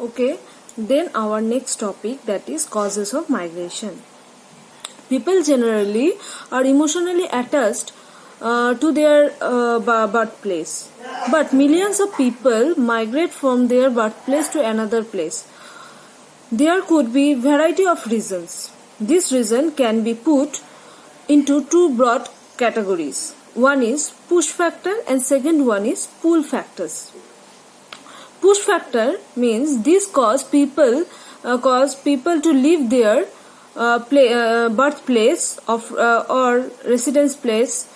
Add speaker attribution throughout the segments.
Speaker 1: Okay, then our next topic, that is causes of migration. People generally are emotionally attached to their birthplace, but millions of people migrate from their birthplace to another place. There could be variety of reasons. This reason can be put into two broad categories. One is push factor and second one is pull factors. Push factor means this cause people to leave their birthplace of or residence place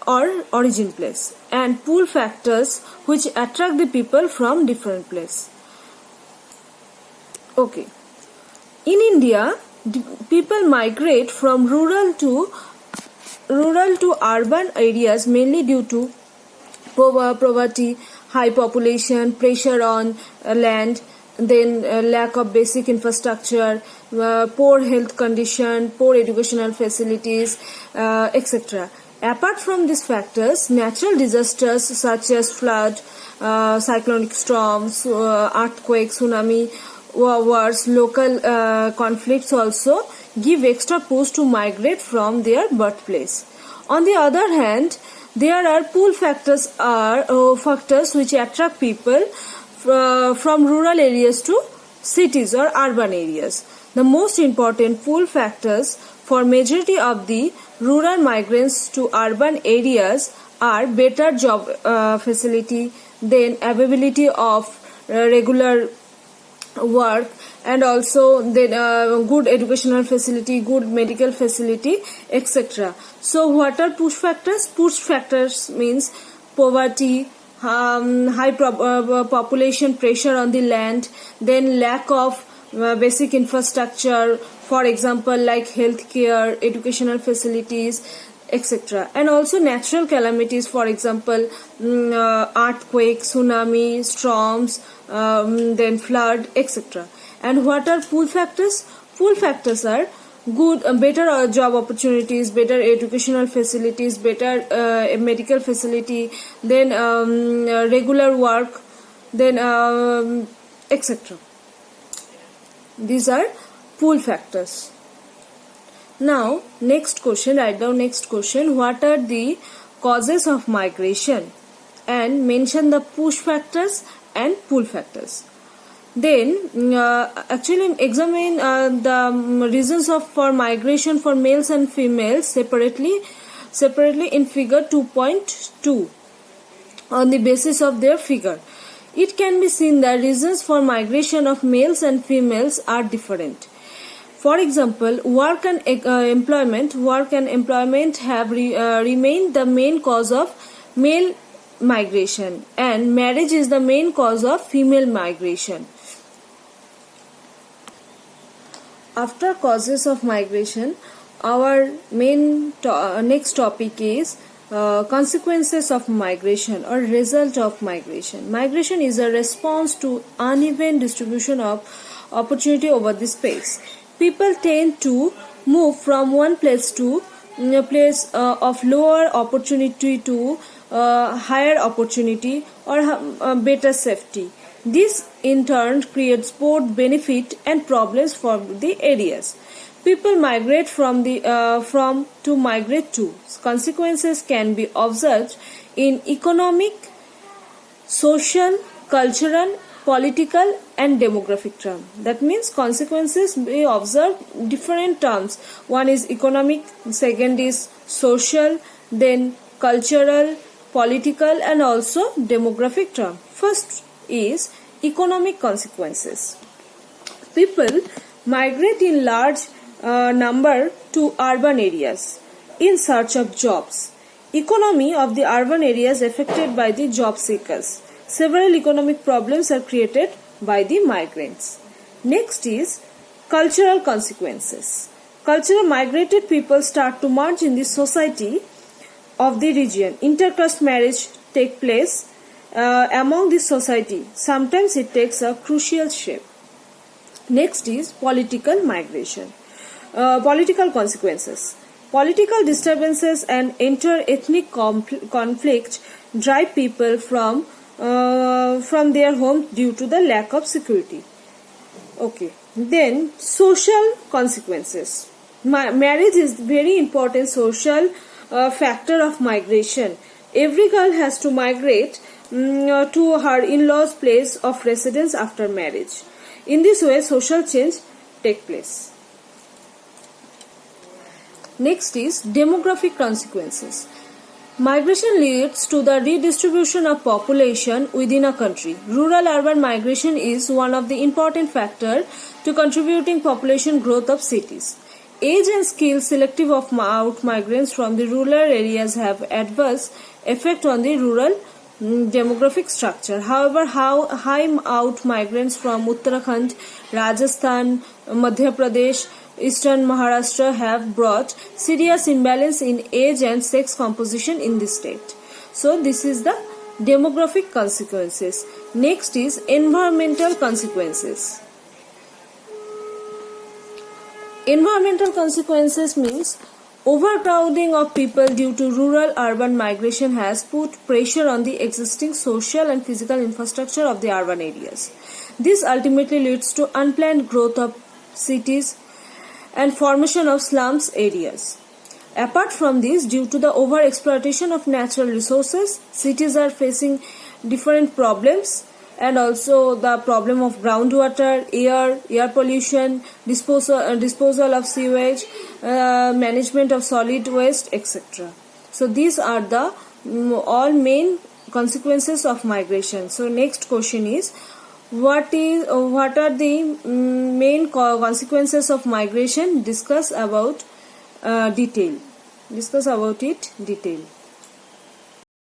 Speaker 1: or origin place, and pull factors which attract the people from different place. Okay, in India, people migrate from rural to urban areas mainly due to poverty, high population, pressure on land, then lack of basic infrastructure, poor health condition, poor educational facilities, etc. Apart from these factors, natural disasters such as flood, cyclonic storms, earthquake, tsunami, wars, local conflicts also give extra push to migrate from their birthplace. On the other hand, there are pull factors factors which attract people from rural areas to cities or urban areas. The most important pull factors for majority of the rural migrants to urban areas are better job facility, then availability of regular work, and also good educational facility, good medical facility, etc. So what are push factors? Push factors means poverty, high population pressure on the land, then lack of basic infrastructure, for example like healthcare, educational facilities, etc. And also natural calamities, for example earthquake, tsunami, storms, then flood, etc. And what are pull factors? Pull factors are good, better job opportunities, better educational facilities, better medical facility, then regular work, then etc. These are pull factors. Now, next question, write down next question. What are the causes of migration? And mention the push factors and pull factors. Then, actually examine the reasons for migration for males and females separately in figure 2.2 on the basis of their figure. It can be seen that reasons for migration of males and females are different. For example, work and employment have remained the main cause of male migration, and marriage is the main cause of female migration. After causes of migration, our main next topic is consequences of migration or result of migration. Migration is a response to uneven distribution of opportunity over the space. People tend to move from one place to a place of lower opportunity to higher opportunity or better safety. This in turn creates both benefit and problems for the areas. People migrate from to migrate to. Consequences can be observed in economic, social, cultural, political and demographic terms. That means consequences we observe different terms. One is economic, second is social, then cultural, political and also demographic term. First is economic consequences. People migrate in large number to urban areas in search of jobs. Economy of the urban areas affected by the job seekers. Several economic problems are created by the migrants. Next is cultural consequences. Cultural migrated people start to merge in the society of the region. Intercaste marriage take place among the society. Sometimes it takes a crucial shape. Next is political migration. Political consequences. Political disturbances and inter-ethnic conflict drive people from from their home due to the lack of security. Okay, then social consequences. Marriage is very important social factor of migration. Every girl has to migrate to her in-laws' place of residence after marriage. In this way, social change take place. Next is demographic consequences. Migration leads to the redistribution of population within a country. Rural-urban migration is one of the important factors to contributing population growth of cities. Age and skill selective of out migrants from the rural areas have adverse effect on the rural demographic structure. However, high out migrants from Uttarakhand, Rajasthan, Madhya Pradesh, Eastern Maharashtra have brought serious imbalance in age and sex composition in the state. So this is the demographic consequences. Next is environmental consequences. Environmental consequences means overcrowding of people due to rural-urban migration has put pressure on the existing social and physical infrastructure of the urban areas. This ultimately leads to unplanned growth of cities and formation of slums areas. Apart from this, due to the over-exploitation of natural resources, cities are facing different problems, and also the problem of groundwater, air pollution, disposal of sewage, management of solid waste, etc. So these are the all main consequences of migration. So next question is, what are the main consequences of migration? Discuss about it detail.